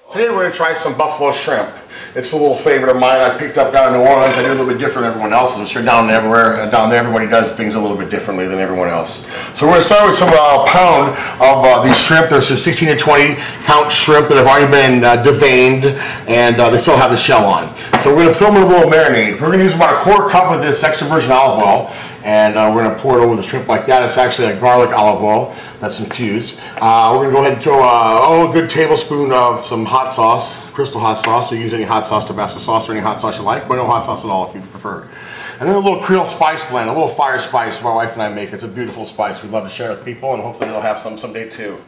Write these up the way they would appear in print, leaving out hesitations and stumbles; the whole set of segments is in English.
Today we're going to try some buffalo shrimp. It's a little favorite of mine I picked up down in New Orleans. I do a little bit different than everyone else. I'm sure down there everybody does things a little bit differently than everyone else. So we're going to start with some pound of these shrimp. There's some 16 to 20 count shrimp that have already been deveined, and they still have the shell on. So we're going to throw them in a little marinade. We're going to use about a quarter cup of this extra virgin olive oil, and we're going to pour it over the shrimp like that. It's actually a garlic olive oil that's infused. We're going to go ahead and throw a good tablespoon of some hot sauce, Crystal hot sauce. So you use any hot sauce, Tabasco sauce, or any hot sauce you like, but no hot sauce at all if you prefer. And then a little Creole spice blend, a little fire spice my wife and I make. It's a beautiful spice we love to share with people, and hopefully they'll have some someday too.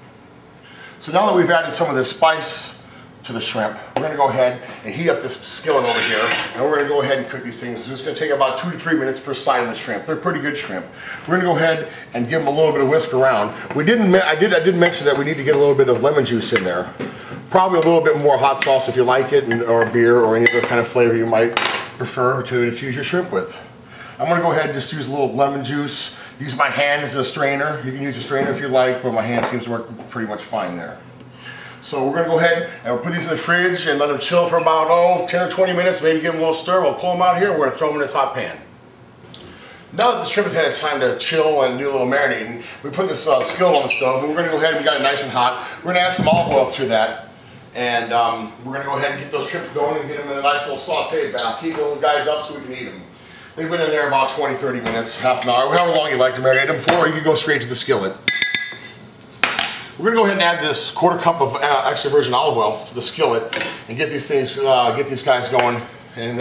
So now that we've added some of this spice to the shrimp, we're going to go ahead and heat up this skillet over here, and we're going to go ahead and cook these things. It's going to take about 2 to 3 minutes per side of the shrimp. They're pretty good shrimp. We're going to go ahead and give them a little bit of whisk around. I did mention that we need to get a little bit of lemon juice in there. Probably a little bit more hot sauce if you like it, or beer, or any other kind of flavor you might prefer to infuse your shrimp with. I'm going to go ahead and just use a little lemon juice. Use my hand as a strainer. You can use a strainer if you like, but my hand seems to work pretty much fine there. So we're going to go ahead and we'll put these in the fridge and let them chill for about 10 or 20 minutes, maybe give them a little stir. We'll pull them out here and we're going to throw them in this hot pan. Now that the shrimp has had its time to chill and do a little marinating, we put this skillet on the stove, and we're going to go ahead and we got it nice and hot. We're going to add some olive oil through that, and we're going to go ahead and get those shrimp going and get them in a nice little saute bath. Keep the little guys up so we can eat them. They've been in there about 20-30 minutes, half an hour, however long you like to marinate them for, or you can go straight to the skillet. We're going to go ahead and add this quarter cup of extra virgin olive oil to the skillet and get these things, get these guys going, and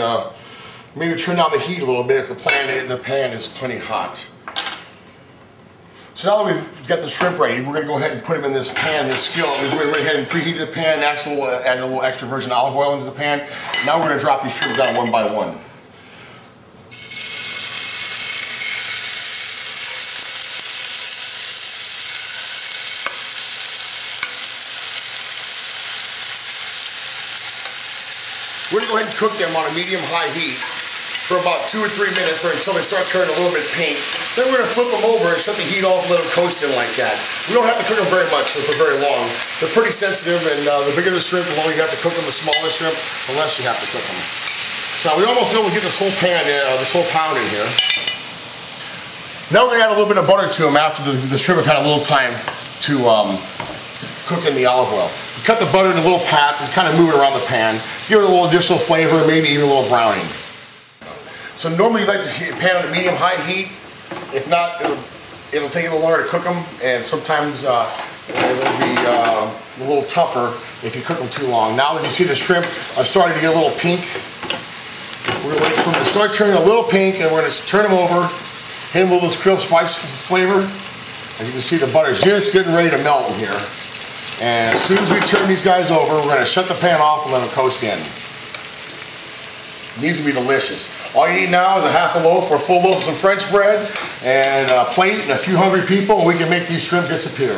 maybe turn down the heat a little bit if the pan is plenty hot. So now that we've got the shrimp ready, we're going to go ahead and put them in this pan, this skillet. We're going to go ahead and preheat the pan, add a little extra virgin olive oil into the pan. Now we're going to drop these shrimp down one by one. We're going to go ahead and cook them on a medium-high heat for about 2 or 3 minutes, or until they start turning a little bit pink. Then we're going to flip them over and shut the heat off and let them coast in like that. We don't have to cook them very much or for very long. They're pretty sensitive, and the bigger the shrimp, the longer you have to cook them. The smaller shrimp, the less you have to cook them. So we almost know we get this whole pan, this whole pound in here. Now we're going to add a little bit of butter to them after the shrimp have had a little time to cook in the olive oil. We cut the butter into little pats and kind of move it around the pan. Give it a little additional flavor, maybe even a little browning. So normally you like to heat a pan at a medium-high heat. If not, it'll take a little longer to cook them, and sometimes it'll be a little tougher if you cook them too long. Now that you see the shrimp are starting to get a little pink, we're going to wait for them to start turning a little pink, and we're going to turn them over, hit them with this Creole spice flavor. As you can see, the butter's just getting ready to melt in here. And as soon as we turn these guys over, we're going to shut the pan off and let them coast in. It needs to be delicious. All you need now is a half a loaf or a full loaf of some French bread, and a plate and a few hungry people, and we can make these shrimp disappear.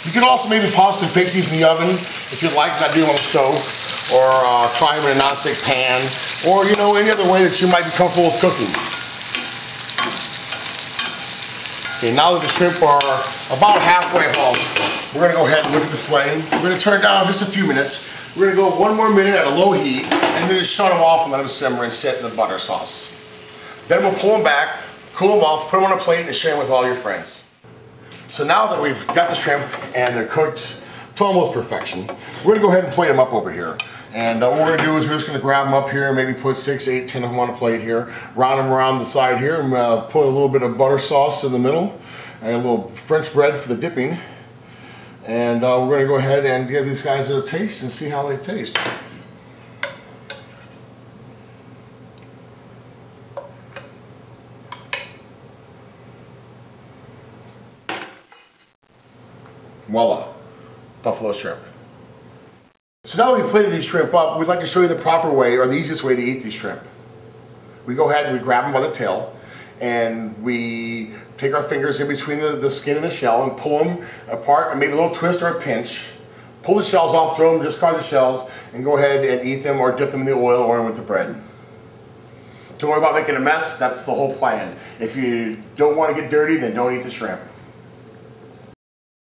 You can also maybe possibly bake these in the oven if you'd like, not do them on the stove, or try them in a non-stick pan, or any other way that you might be comfortable with cooking. Okay, now that the shrimp are about halfway home, we're going to go ahead and look at the flame. We're going to turn it down just a few minutes. We're going to go 1 more minute at a low heat, and then just shut them off and let them simmer and sit in the butter sauce. Then we'll pull them back, cool them off, put them on a plate, and share them with all your friends. So now that we've got the shrimp and they're cooked to almost perfection, we're going to go ahead and plate them up over here. And what we're going to do is we're just going to grab them up here and maybe put 6, 8, 10 of them on a plate here, round them around the side here, and put a little bit of butter sauce in the middle, and a little French bread for the dipping. And we're going to go ahead and give these guys a taste and see how they taste. Voila, buffalo shrimp. So now that we've plated these shrimp up, we'd like to show you the proper way, or the easiest way to eat these shrimp. We go ahead and we grab them by the tail, and we take our fingers in between the skin and the shell and pull them apart, and maybe a little twist or a pinch. Pull the shells off, throw them, discard the shells, and go ahead and eat them or dip them in the oil or with the bread. Don't worry about making a mess, that's the whole plan. If you don't want to get dirty, then don't eat the shrimp.